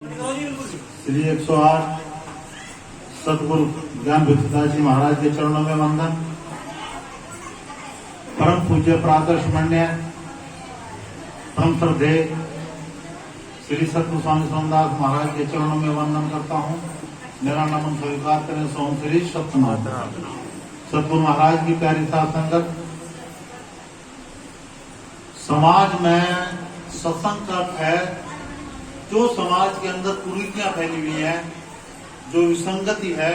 श्री 108 सतगुरु ज्ञान भिक्षुदास जी महाराज के चरणों में वंदन। परम पूज्य प्रातःस्मरणीय परम श्रद्धे श्री सतगुरु स्वामी सोमदास महाराज के चरणों में वंदन करता हूँ। मेरा नमन स्वीकार करें। सोम श्री सत्यनाथ सतगुरु महाराज की प्यारी साथ संगत। समाज में सत्संग का अर्थ है जो समाज के अंदर कुरीतियां फैली हुई हैं, जो विसंगति है,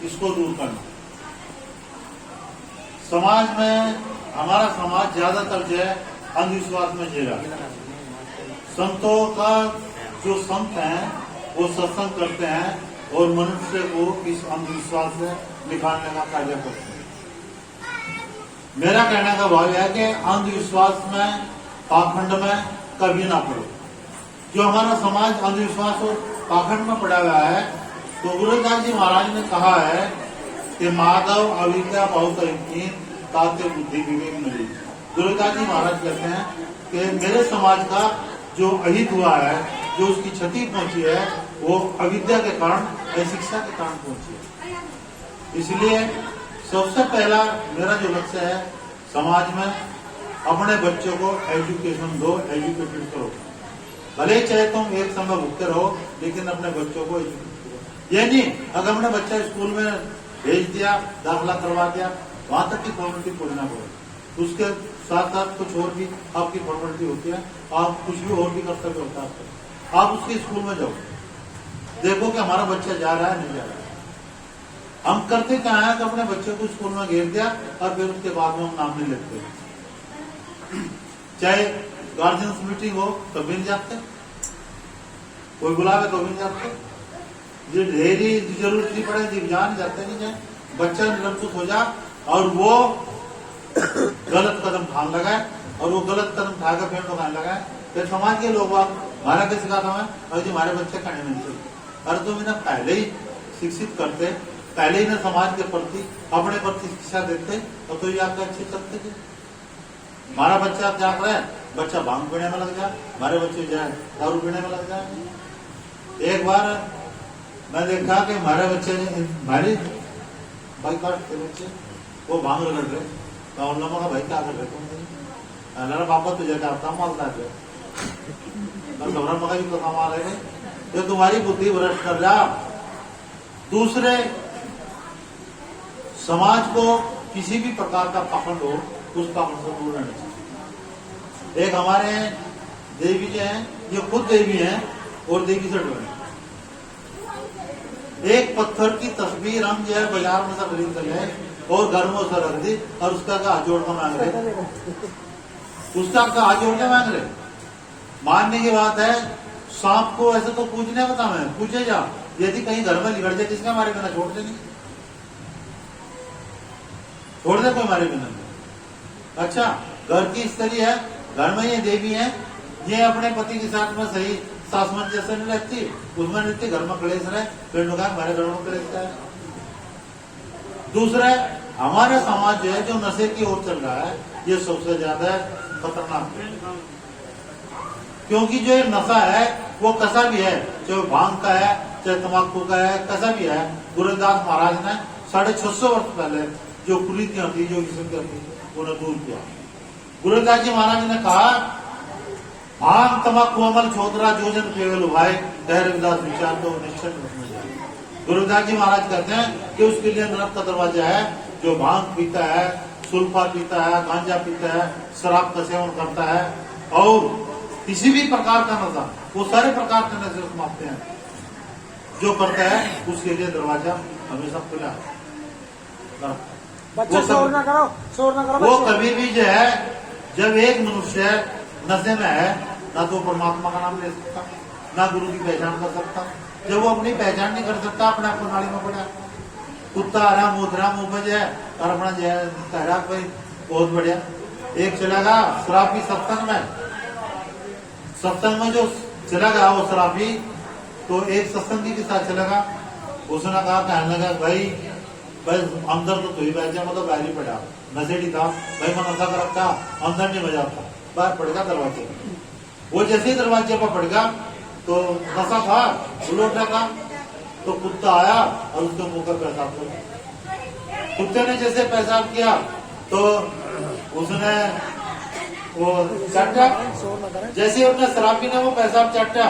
इसको दूर करना। समाज में हमारा समाज ज्यादातर जो है अंधविश्वास में जी रहा है। संतों का जो संत हैं वो सत्संग करते हैं और मनुष्य को इस अंधविश्वास से निकालने का कार्य करते हैं। मेरा कहने का भाव है कि अंधविश्वास में, पाखंड में कभी ना पड़ो। जो हमारा समाज अंधविश्वास और पाखंड में पड़ा हुआ है, तो गुरुदास जी महाराज ने कहा है कि माधव अविद्या बहुत ताते बुद्धि विवेक मिली। गुरुदास जी महाराज कहते हैं कि मेरे समाज का जो अहित हुआ है, जो उसकी क्षति पहुंची है, वो अविद्या के कारण, अशिक्षा के कारण पहुंची है। इसलिए सबसे पहला मेरा जो लक्ष्य है, समाज में अपने बच्चों को एजुकेशन दो, एजुकेटेड करो। भले चाहे तुम एक समय भुगते रहो, लेकिन अपने बच्चों को एजुकेट करो। ये नहीं अगर हमने बच्चा स्कूल में भेज दिया, दाखिला करवा दिया, वहां तक की फॉर्मेलिटी पूरी ना करो। उसके साथ साथ कुछ और भी आपकी फॉर्मेलिटी होती है, आप कुछ भी और भी कर्तव्य होता है। आप उसके स्कूल में जाओ, देखो कि हमारा बच्चा जा रहा है नहीं जा रहा है। हम करते क्या है कि अपने बच्चे को स्कूल में घेर दिया और फिर उसके बाद में हम नाम नहीं लिखते। चाहे गार्जियंस मीटिंग हो तो भी नहीं जाते, कोई बुलावे तो भी नहीं जाते। जो ढेरी जरूरत नहीं पड़े जी जान जाते नहीं जाए। बच्चा निरंकुश हो जा और वो गलत कदम उठाने लगा और वो गलत कदम उठाकर पेड़ उठाने लगा, फिर समाज के लोग हमारा कैसे सिखाता है और जी हमारे बच्चे कहने में नहीं। अरे तुम इन्हें पहले ही शिक्षित करते, पहले ही ना समाज के प्रति, अपने प्रति शिक्षा देते तो ये आपके अच्छे चलते थे। हमारा बच्चा क्या करे, बच्चा भांग पीने में लग जाए, हमारे बच्चे जाए दारू पीने में लग जाए। एक बार मैं देखा कि हमारे बच्चे ने, हमारी भाई काटते बच्चे वो भांग रगड़ रहे, मैं उन लोगों का भाई क्या कर रहे तुम? मेरा पापा तुझे क्या आता मालता है, घबरा मका भी कथा मार रहे, जो तुम्हारी बुद्धि भ्रष्ट कर जा। दूसरे समाज को किसी भी प्रकार का पखंड हो, उस पखंड से दूर रहना चाहिए। एक हमारे देवी जी हैं, ये खुद देवी हैं और देवी से डरे। एक पत्थर की तस्वीर हम जो है बाजार में से खरीद ले और घर में उसे रख दी और उसका हाथ जोड़ कर मांग रहे, उसका हाथ जोड़ के मांग रहे। मानने की बात है, सांप को ऐसे तो पूछने बता, मैं पूछे जा, यदि कहीं घर में बिगड़ जाए किसका मारे बिना छोड़ दे, नहीं छोड़ दे कोई मारे बिना। अच्छा, घर की स्त्री है, घर में ये देवी है, ये अपने पति के साथ में सही सामंजस्य नहीं रहती, उसमें रहती, घर में क्लेश रहे, फिर लोग हमारे घर में क्लेश है। दूसरा, हमारा समाज जो है जो नशे की ओर चल रहा है, ये सबसे ज्यादा खतरनाक है। क्योंकि जो ये नशा है वो कैसा भी है, चाहे भांग का है, चाहे तंबाकू का है, कैसा भी है। गुरुदास महाराज ने 650 वर्ष पहले जो कुरीतियां थी, जो विसंगतियां थी, उन्हें दूर किया। गुरुदास जी महाराज ने कहा, भांग तंबाकू अमल छोदरा जोजन केवल भाई धैर्य विदास विचार तो निश्चय रखना चाहिए। गुरुदास जी महाराज कहते हैं कि उसके लिए नरक का दरवाजा है। जो भांग पीता है, सुल्फा पीता है, गांजा पीता है, शराब का सेवन करता है और किसी भी प्रकार का नशा, वो सारे प्रकार के नशे समाप्त हैं जो करता है, उसके लिए दरवाजा हमेशा खुला है। शोर ना करो, शोर ना करो। वो कभी भी जो है, जब एक मनुष्य नशे में है, ना तो परमात्मा का नाम ले सकता, ना गुरु की पहचान कर सकता। जब वो अपनी पहचान नहीं कर सकता, अपने आप को नाली में पड़ा, कुत्ता हरा मोथरा मुंह है और अपना जो है कहरा कोई बहुत बढ़िया। एक चलेगा शराबी सत्संग में जो चलेगा वो शराबी, तो एक सत्संगी के साथ चलेगा। उसने कहा, कहने लगा भाई अंदर तो ही बैठ जाए, मतलब बाहर ही पड़ा, नशेड़ी था भाई, मैं नशा कर रखा, अंदर नहीं बजा था, बाहर पड़ेगा दरवाजे। वो जैसे ही दरवाजे पर पड़ेगा तो नशा था, उलटा था, तो कुत्ता आया और उसके मुंह पर पेशाब कर दिया। कुत्ते ने जैसे पेशाब किया तो उसने वो चाटा, शोर न करें। जैसे ही उसने शराब पीने वो पेशाब चाटा,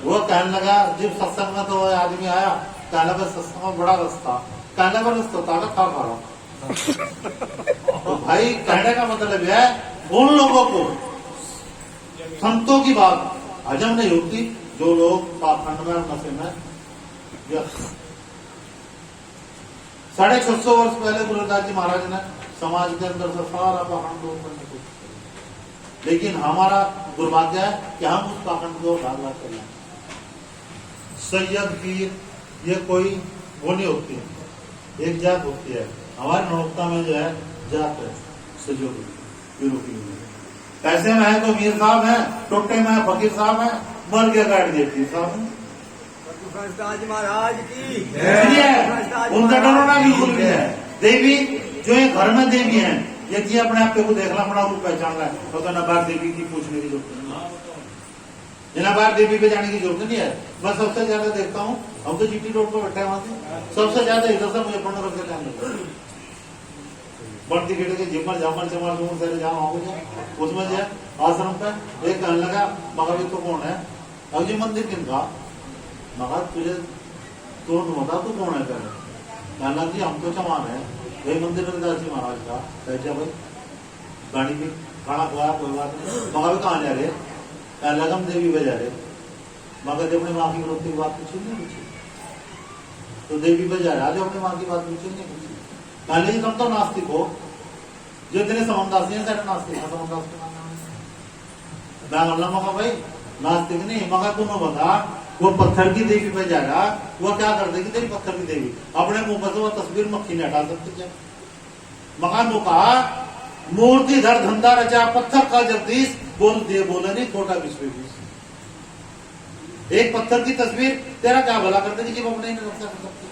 वो कहने लगा, जब सत्संग में तो वो आदमी आया, कहने लगा सत्संग में बड़ा रस्ता, कहने लगा रस्ता ताकत खा रहा हूं। तो भाई कहने का मतलब है उन लोगों को संतों की बात हजम नहीं होती जो लोग पाखंड में और नशे में व्यस्त। 650 वर्ष पहले गुरुदास जी महाराज ने समाज के अंदर से सारा पाखंड दूर करने को, लेकिन हमारा दुर्भाग्य है कि हम उस पाखंड को भाग भाग कर लें। सैयद पीर ये कोई वो नहीं होती है, एक जात होती है। हमारे नौकता में जो है जात है, सजोगी पीरों की। पैसे में है तो मीर साहब है, टोटे में है फकीर साहब है, मर के काट दिए पीर साहब है। महाराज की उनका डरोना बिल्कुल भी है। देवी जो ये घर में देवी है, यदि अपने आप को देखना, अपना रूप पहचान रहा है, तो ना बाहर देवी की पूछने की जरूरत नहीं है, जिना बाहर देवी पे जाने की जरूरत नहीं है। मैं सबसे ज्यादा देखता हूँ, हम तो जीटी रोड पर बैठे हैं, वहां से सबसे ज्यादा इधर से मुझे पढ़ने रख टाइम लगता है। बढ़ती गेटे के जिमर जामर चमर जो सारे जहाँ आओगे उसमें जो आश्रम पे एक कहने लगा, मगर भी तो कौन है? अब जी मंदिर किनका? मगर तुझे तो बता तू कौन है? कहना जी हम तो चमान है, वही मंदिर रविदास जी महाराज का। कैसे भाई गाड़ी भी खाना खुआया, कोई बात नहीं। मगर भी कहाँ जा रहे? कहने लगा हम देवी पे जा रहे। मगर जब अपनी माँ की विरोध की बात पूछी नहीं पूछी, तो देवी पे जा रहा है, जो अपनी माँ की बात पूछी नहीं पूछी। कहने जी तुम तो नास्तिक हो, जो इतने समन्दासी है सारे नास्तिक है। समन्दास मैं बोलना मगा भाई नास्तिक नहीं, मगा तुम्हें बता वो पत्थर की देवी पे जा रहा, वो क्या कर देगी तेरी पत्थर की देवी? अपने मुंह पर से वो तस्वीर मक्खी नहीं हटा सकती क्या? मकान को कहा मूर्ति धर धंधा रचा, पत्थर का जगदीश, बोल दिए बोले नहीं छोटा विश्व। एक पत्थर की तस्वीर तेरा क्या भला कर देगी जब अपने नहीं रक्षा कर सकती?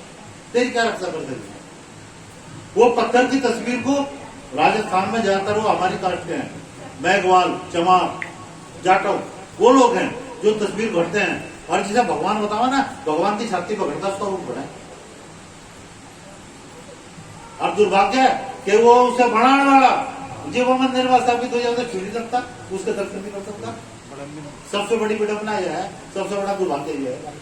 तेरी क्या रक्षा कर देगी? वो पत्थर की तस्वीर को राजस्थान में ज्यादातर वो हमारी कास्ट के हैं, मेघवाल, चमार, जाटव, वो लोग हैं जो तस्वीर भरते हैं। और जिसे भगवान बतावा ना, भगवान की छाती पर घटता उसका रूप बनाए। और दुर्भाग्य है कि वो उसे बनाने वाला जब वो मंदिर में स्थापित हो जाए तो छू नहीं सकता, उसके दर्शन नहीं कर सकता। सबसे बड़ी विडंबना यह है, सबसे बड़ा दुर्भाग्य यह है।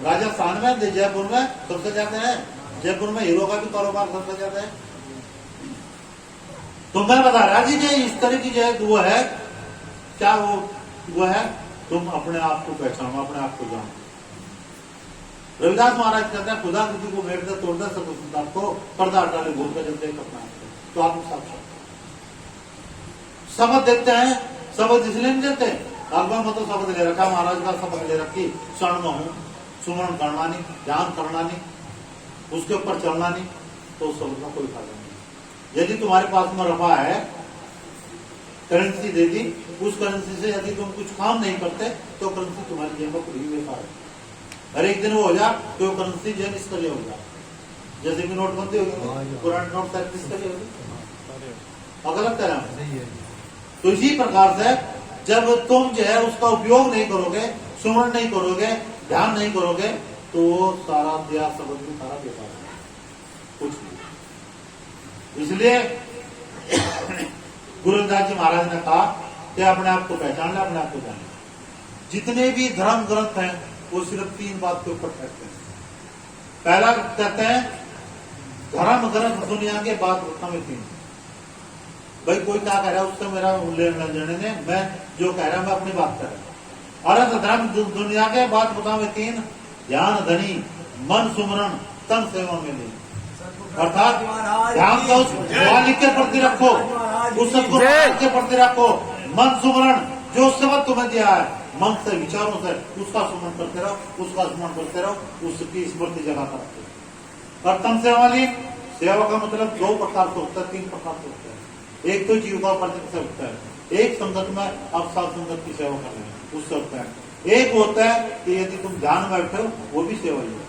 राजस्थान में, जयपुर में सबसे ज्यादा है। जयपुर में हीरो का भी कारोबार सबसे ज्यादा है। तो मैं बता रहा जी, इस तरह की जो है वो है क्या, वो है तुम अपने आप को पहचानो, अपने आप को जानो। रविदास महाराज कहते हैं खुदा किसी को भेंट दे तोड़ दे सब को पर्दा हटा ले, भूल कर जब देख अपना तो आप साक्षात शपथ देते हैं। शपथ इसलिए नहीं देते, अकबर में तो शपथ ले रखा, महाराज का शपथ ले रखी, क्षण में हूं, सुमरण करना नहीं, ध्यान करना नहीं, उसके ऊपर चलना नहीं, तो उस शब्द का कोई फायदा नहीं। यदि तुम्हारे पास में रफा है, करेंसी दे दी, उस करेंसी से यदि तुम कुछ काम नहीं करते तो करेंसी तुम्हारी जेब में खुली बेकार है। हर एक दिन वो हो जा तो करेंसी जो है इसके लिए हो जा, जैसे कि नोटबंदी होगी, पुराने नोट शायद किसके लिए होगी, गलत कह रहा है। तो इसी प्रकार से जब तुम जो है उसका उपयोग नहीं करोगे, सुमरण नहीं करोगे, ध्यान नहीं करोगे, तो सारा दिया शब्द भी सारा बेकार है, कुछ नहीं। इसलिए गुरुदास जी महाराज ने कहा कि अपने आप को पहचानना, अपने आप को जानना। जितने भी धर्म ग्रंथ हैं वो सिर्फ 3 बात के ऊपर कहते हैं। पहला कहते हैं धर्म ग्रंथ दुनिया के बात में 3। भाई कोई क्या कह रहा है उससे मेरा लेने ने, मैं जो कह रहा हूं मैं अपनी बात कर रहा हूं। और धर्म दुनिया के बात बताओ 3, ध्यान धनी, मन सुमरण, तन सेवा में नहीं। अर्थात ध्यान तो उस मालिक के प्रति रखो, उस सदगुरु के प्रति रखो, मन सुमरण जो शब्द तुम्हें दिया है, मन से विचारों से उसका सुमरण करते रहो, उसका स्मरण करते रहो, उसकी स्मृति जगह करते रहो। और तन सेवा वाली सेवा का मतलब 2 प्रकार से होता है, 3 प्रकार से होता है। एक तो जीविका उपार्जन से होता है, एक संगत में आप साथ संगत की सेवा कर रहे हैं उससे होता है। एक होता है कि यदि तुम ध्यान में बैठे हो वो भी सेवा ही है।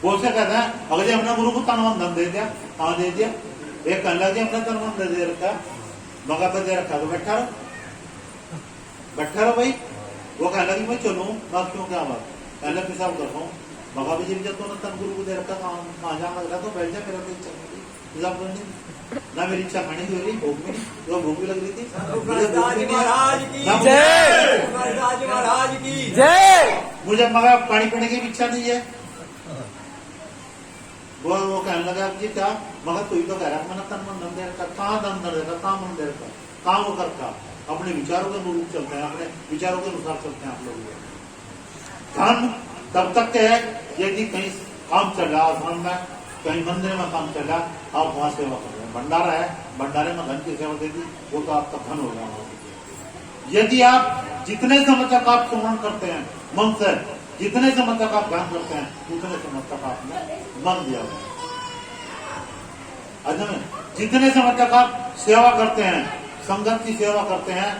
वो से कहते हैं अगर हमने गुरु को तन मन धन दे दिया, कहाँ दे दिया? एक कहने लगे हमने तन मन दे रखा, मगा पर दे रखा तो बैठा रहो। बैठा रहो भाई। वो कहने लगी मैं चलूं, बात क्यों क्या बात, पहले पेशाब कर रहा हूँ। मगा भी जब तो तन गुरु को दे रखा कहाँ जाना लग रहा तो बैठ जा, मेरा तो इच्छा नहीं थी पेशाब करने, ना मेरी इच्छा खाने की हो रही, भूख में तो भूख भी लग रही थी। महाराज की जय। महाराज की जय। मुझे मगा पानी पीने की भी इच्छा नहीं है। वो कहने लगा जी क्या, मगर तू ही तो कह रहा मैंने तन मन धन दे रखा, कहाँ धन दे रखा, कहाँ मन दे रखा, कहाँ वो करता। अपने विचारों के अनुरूप चलते हैं, अपने विचारों के अनुसार चलते हैं आप लोग। धन तब तक है यदि कहीं काम चल रहा, धन में कहीं मंदिर में काम चल रहा, आप वहां सेवा कर रहे हैं। भंडारा है, भंडारे में धन की सेवा दे दी, वो तो आपका धन हो गया। यदि आप जितने समय तक आप सुमरण करते हैं मन से, जितने समय तक आप ध्यान करते हैं, उतने समय तक आपने मन दिया हुआ। जितने समय तक आप सेवा करते हैं, संगत की सेवा करते हैं,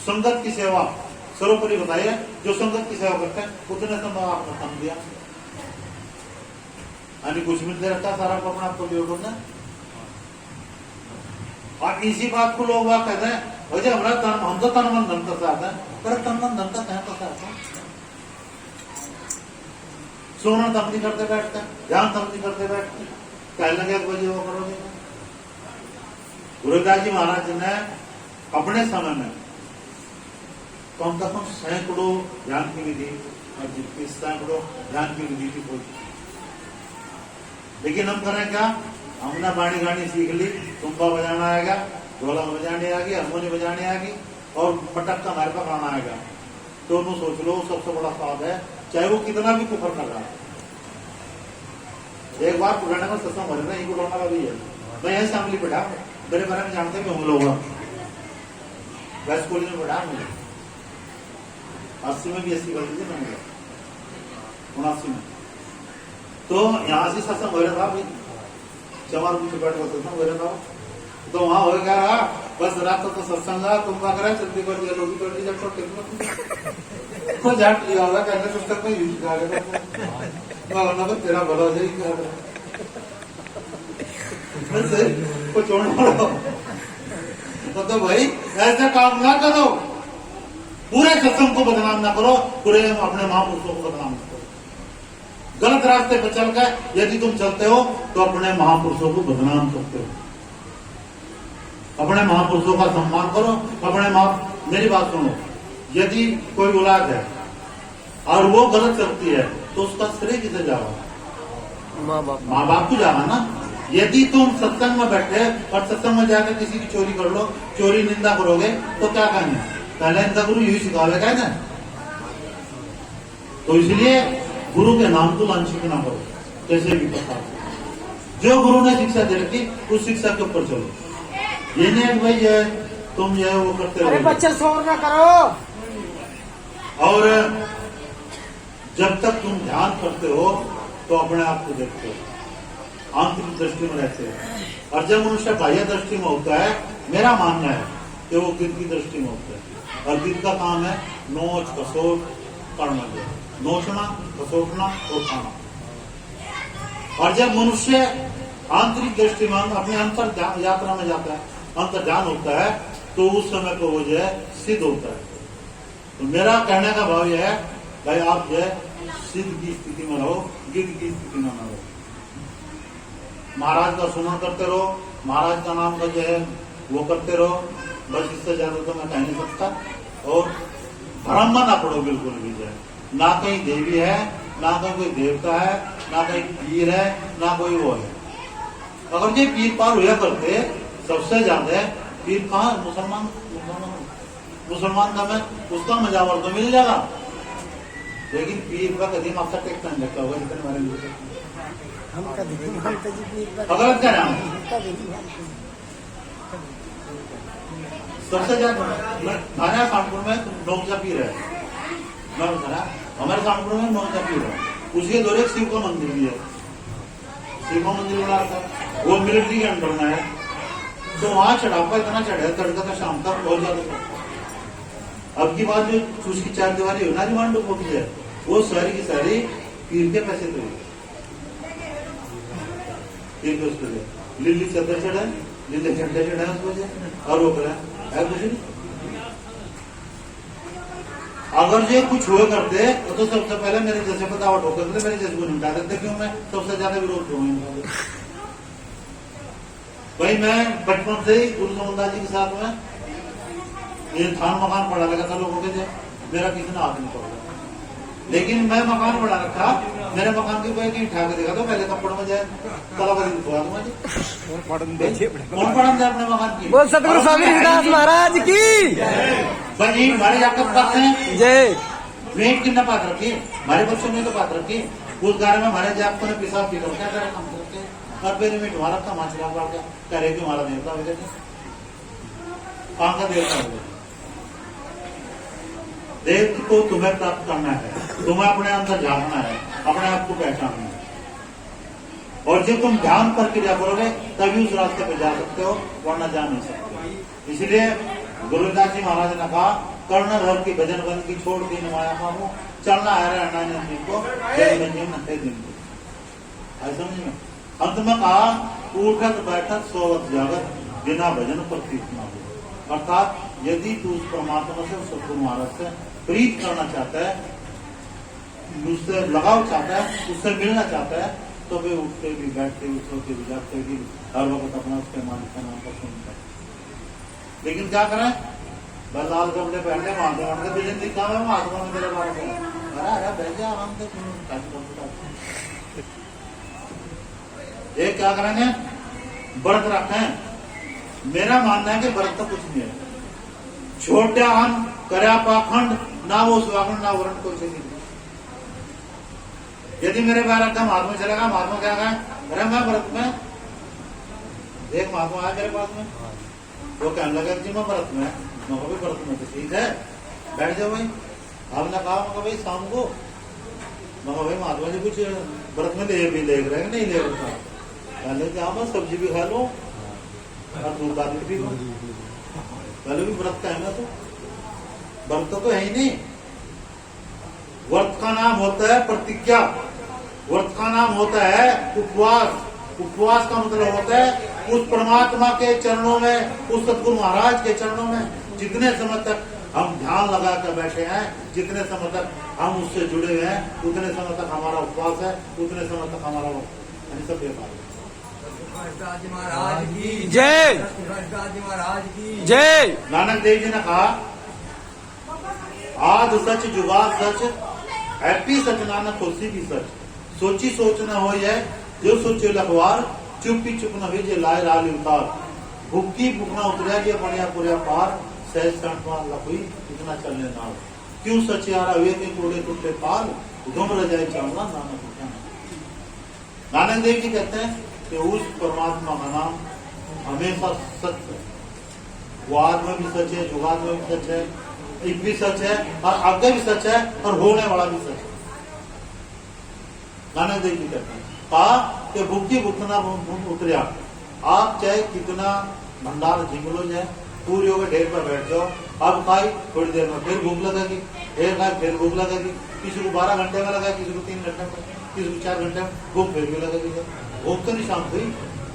संगत की सेवा सर्वोपरि बताइए, जो संगत की सेवा करते हैं उतने समय आपने धन दिया। यानी कुछ मिलते रहता सारा अपना आपको दिया करना। और इसी बात को लोग बात कहते हैं वैसे हमारा तन, हम तो तन मन धन का आता है, पर तन मन धन का कहाँ आता है। सोना तब नहीं करते बैठते, ध्यान तब नहीं करते बैठते, कहने लगे बजे वो करोगे। गुरुदास जी महाराज ने अपने समय में कम से कम सैकड़ों ध्यान की विधि और जितनी सैकड़ों ध्यान की विधि की खोज। लेकिन हम करें क्या, हमने बाणी गानी सीख ली, तुम्बा बजाना आएगा, ढोलक बजाने आ गई, हारमोनी बजाने आ गई और पटक का हमारे पास गाना आएगा। तो उन्होंने सोच लो सबसे बड़ा स्वाद है, चाहे वो कितना भी कुफर कर रहा है। एक बार पुराने में सत्संग हो रहा है, इनको ढोलना भी है, मैं यही शामिल बैठा, मेरे बारे में जानते भी हम लोग वेस्ट कॉलेज में बैठा मुझे 80 में भी 80 गलती थी ना मुझे 79 में। तो यहाँ से सत्संग हो रहा था भाई, चमार पीछे बैठ कर सत्संग हो रहा था। तो वहां हो गया रहा, बस रात तो सत्संग रहा, तुम क्या करा चलती कर दिया, लोग कर दिया, छोटे को झाट लिया होगा, कहने सत्संग में यूज कर तेरा भला हो जाएगी को छोड़ो। तो भाई ऐसा काम ना करो, पूरे सत्संग को बदनाम ना करो, पूरे अपने महापुरुषों को बदनाम ना करो। गलत रास्ते पर चल कर यदि तुम चलते हो तो अपने महापुरुषों को बदनाम करते हो। अपने महापुरुषों का सम्मान करो, अपने मेरी बात सुनो, यदि कोई औलाद है और वो गलत करती है तो उसका श्रेय किसे जाएगा? माँ बाप को जाएगा ना। यदि तुम सत्संग में बैठे और सत्संग में जाकर किसी की चोरी कर लो, चोरी निंदा करोगे तो क्या कहेंगे? पहले इनका गुरु यही सिखावेगा है ना। तो इसलिए गुरु के नाम को लांछित ना करो, कैसे भी प्रकार। जो गुरु ने शिक्षा दे रखी उस शिक्षा के ऊपर चलो। ये नहीं भाई जो है तुम जो है वो करते अरे रहो। बच्चे शोर ना करो। और जब तक तुम ध्यान करते हो तो अपने आप को देखते हो, आंतरिक दृष्टि में रहते हो। और जब मनुष्य बाह्य दृष्टि में होता है, मेरा मानना है कि वो गिद्ध की दृष्टि में होता है। और गिद्ध का काम है नोच कसोट करना, नोचना कसोटना और खाना। और जब मनुष्य आंतरिक दृष्टि में अपने अंतर यात्रा में जाता है, अंतर ध्यान होता है, तो उस समय पर वो जो है सिद्ध होता है। तो मेरा कहने का भाव यह है भाई आप जो है सिद्ध की स्थिति में रहो, गिद्ध की स्थिति में न रहो। महाराज का सुमरण करते रहो, महाराज का नाम का जो है वो करते रहो, बस इससे ज्यादा तो मैं कह नहीं सकता। और भ्रम ना पड़ो बिल्कुल भी जो है, ना कहीं देवी है, ना कहीं कोई देवता है, ना कहीं पीर है, ना कोई वो है। अगर ये पीर पार हुआ करते सबसे ज्यादा पीर कहाँ? मुसलमान का मैं उसका मजावर तो मिल जाएगा, लेकिन पीर का कदीम आपका टेक्स नहीं लगता होगा जितने हमारे लिए। अगर क्या नाम सबसे ज्यादा हमारे कानपुर में नौजा पीर है, हमारे कानपुर में नौजा पीर है, उसके दौरे शिव का मंदिर भी है, शिव का मंदिर बना था, वो मिलिट्री के अंडर में है। तो वहां चढ़ापा इतना चढ़ा तड़का था शाम तक बहुत ज्यादा। अब की बात जो उसकी 4 दीवारी हो ना रिमांड की है, वो सारी की सारी पीर के पैसे तो लिल्ली चद्दर चढ़ा, लिल्ली झंडे चढ़ा उस वजह और वो करा है कुछ नहीं। अगर ये कुछ हुए करते तो सबसे पहले मेरे जैसे बतावट होकर मेरे जैसे को निपटा देते, क्यों मैं सबसे ज्यादा विरोध करूँ। भाई मैं बचपन से ही गुरु गोविंदा जी के साथ में ये थान मकान पड़ा लगा था लोगों के, मेरा किसी ने हाथ नहीं पड़ा, लेकिन मैं मकान बना रखा, मेरे मकान के ऊपर कहीं ठाके देखा तो पहले कपड़ में जाए कलाकारी दिखवा दूंगा जी। कौन पढ़न दे अपने मकान की? बोल सतगुरु स्वामी रविदास महाराज की भाई हमारे जाकर पाते हैं जय। वेट कितना बात रखी, हमारे बच्चों ने तो बात रखी, उस गारे में हमारे जाप ने पिसाब पी कर क्या करे काम करते, और फिर में तुम्हारा का माचला बाढ़ गया करे कि हमारा देवता हो जाए, कहाँ का देवता हो जाए। देव को तुम्हें प्राप्त करना है, तुम्हें अपने अंदर झांकना है, अपने आप को पहचानना है, और जब तुम ध्यान प्रक्रिया करोगे तभी उस रास्ते पे जा सकते हो, वरना जा नहीं सकते। इसलिए गुरुदास जी महाराज ने कहा कर्ण धर की भजन बंद की छोड़ दी नवाया मामू, चलना है रहना दिन को दिन को। समझ में अंत में कहा उठत बैठत सोवत जागत बिना भजन प्रतीत न हो। अर्थात यदि तू उस परमात्मा से, सतगुरु महाराज से प्रीत करना चाहता है, उससे लगाव चाहता है, उससे मिलना चाहता है, तो वे उठते भी बैठते भी सोते भी जागते भी हर वक्त अपना उसके मालिक का नाम का सुनता है। लेकिन क्या करें, बस लाल कपड़े पहन ले महात्मा के भजन दिखा है, महात्मा में तेरे बारे में अरे बैठ जा आराम से। ये क्या करेंगे, व्रत रखें। मेरा मानना है कि व्रत तो कुछ नहीं है, छोटा अन्न करया पाखंड ना वो स्वाखंड ना वरण को नहीं। यदि मेरे बाहर का महात्मा चलेगा, महात्मा क्या कहा, अरे मैं व्रत में, एक महात्मा आया मेरे पास में, वो कहने लगा जी मैं व्रत में, मैं भी व्रत में तो ठीक है बैठ जाओ भाई। आपने कहा मगर भाई शाम को, मगर भाई महात्मा जी कुछ व्रत में ले भी देख रहे हैं नहीं ले रहा, पहले क्या मैं सब्जी भी खा लो और दूध दाल भी पी लो, पहले भी व्रत का है ना, तो व्रत तो है ही नहीं। व्रत का नाम होता है प्रतिज्ञा, व्रत का नाम होता है उपवास। उपवास का मतलब होता है उस परमात्मा के चरणों में, उस सतगुरु महाराज के चरणों में जितने समय तक हम ध्यान लगा कर बैठे हैं, जितने समय तक हम उससे जुड़े हुए हैं, उतने समय तक हमारा उपवास है, उतने समय तक हमारा सब बेकार है। महाराज की जय। महाराज की जय। नानक देव जी ने कहा आद सच जुगाद सच हैप्पी सच नानक खुशी भी सच, सोची सोच न हो जाए जो सोचे लखवार, चुप्पी चुप न हुई जे लाए राली उतार, भुक्की भुकना उतरिया जे बढ़िया पुरिया पार, सहज संतवान लखुई इतना चलने नाल, क्यों सचियारा हुए के टूटे टूटे पाल, गुम रजाई चावला नानक। नानक देव जी कहते हैं कि उस परमात्मा का नाम हमेशा सत्य है, वाद में भी सच है, जुगाद में भी सच है, एक भी सच है, और आगे भी सच है, और होने वाला भी सच है। नानक देव जी कहते हैं कहा कि भूखी भुखना उतरिया, आप चाहे कितना भंडार झींग लो जाए, पूरी होकर ढेर पर बैठ जाओ, अब खाई थोड़ी देर में फिर भूख लगेगी, ढेर खाई फिर भूख लगेगी, किसी को 12 घंटे में लगा, किसी को 3 घंटे में, किसी को 4 घंटे में, भूख फिर भी लगेगी। भूख तो नहीं शांत हुई।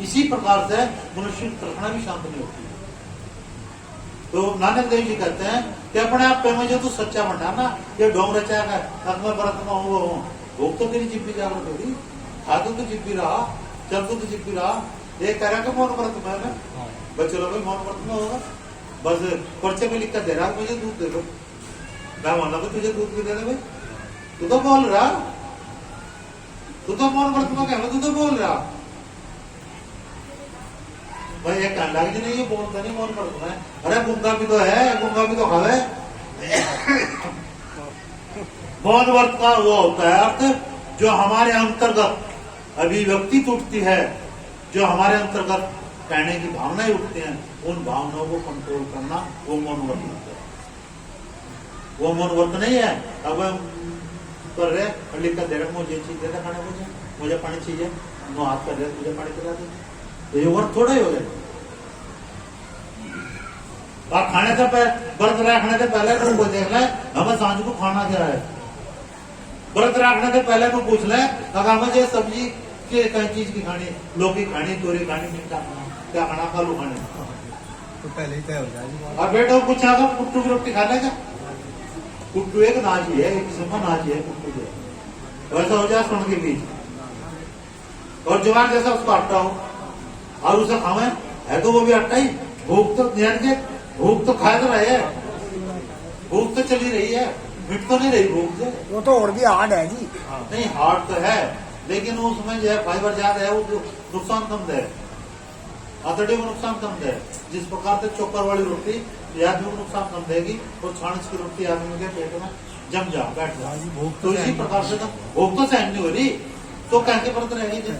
इसी प्रकार से मनुष्य की तृष्णा भी शांत नहीं होती। तो नानक देव जी कहते हैं कि अपने आप पे में जो तू सच्चा भंडार ना, ये ढोंग रचा है, मैं व्रत में हूँ वो हूँ, भूख तो तेरी जिब्बी जागृत होगी, खाते तो जिब्बी रहा, चलते तो जिब्बी रहा, ये कह रहा कि मौन व्रत में है, बच्चे लोग मौन व्रत में होगा, बस पर्चे पे लिख कर दे रहा मुझे दूध दे दो, मैं मान लगा तुझे दूध भी दे दे भाई, तू तो बोल रहा, तू तो मौन व्रत में कह, तू तो बोल रहा भाई। एक कहने लगे नहीं ये बोलता नहीं मौन व्रत में, अरे गुंगा भी तो है, गुंगा भी तो खावे। मौन व्रत का वो होता है अर्थ जो हमारे अंतर्गत अभिव्यक्ति टूटती है, जो हमारे अंतर्गत कहने की भावनाएं उठती हैं, उन भावनाओं को कंट्रोल करना, वो मौन व्रत होता है। वो मौन व्रत नहीं है अब हम कर रहे और लिख कर दे रहे, मुझे चीज दे खाने, मुझे पानी चाहिए, नो हाथ कर रहे मुझे पानी पिला दे, तो ये व्रत थोड़ा ही हो गया। और खाने से व्रत रखने से पहले तो देख ले हमें सांझ को खाना क्या है, व्रत रखने से पहले तो पूछ ले अगर मुझे सब्जी के कई चीज की खानी, लौकी खानी, तोरी खानी, मीठा खाना, क्या खाना, कालू खाने, तो पहले ही तय हो जाएगी। और बेटा पूछा पुट्टू की रोटी खा लेगा, कुट्टू एक नाची है, एक किस्म का नाची है कुट्टू जो वैसा हो जाए सुन के बीच और जवान जैसा उसको आटा हो और उसे खावे है तो वो भी आटा ही। भूख तो भूख तो खा तो रहे है, भूख तो चली रही है, मिट तो नहीं रही भूख से। वो तो और भी हार्ड है जी। नहीं हार्ड तो है लेकिन उसमें जो है फाइबर ज्यादा है, वो नुकसान कम है, आतड़े को नुकसान कम है। जिस प्रकार से चोकर वाली रोटी ये आदमी को नुकसान कम देगी और छाछ की रोटी आदमी के पेट में जम जा बैठ जा। तो इसी प्रकार से तो भूख तो सहन नहीं हो रही तो कैसे परत रहेगी।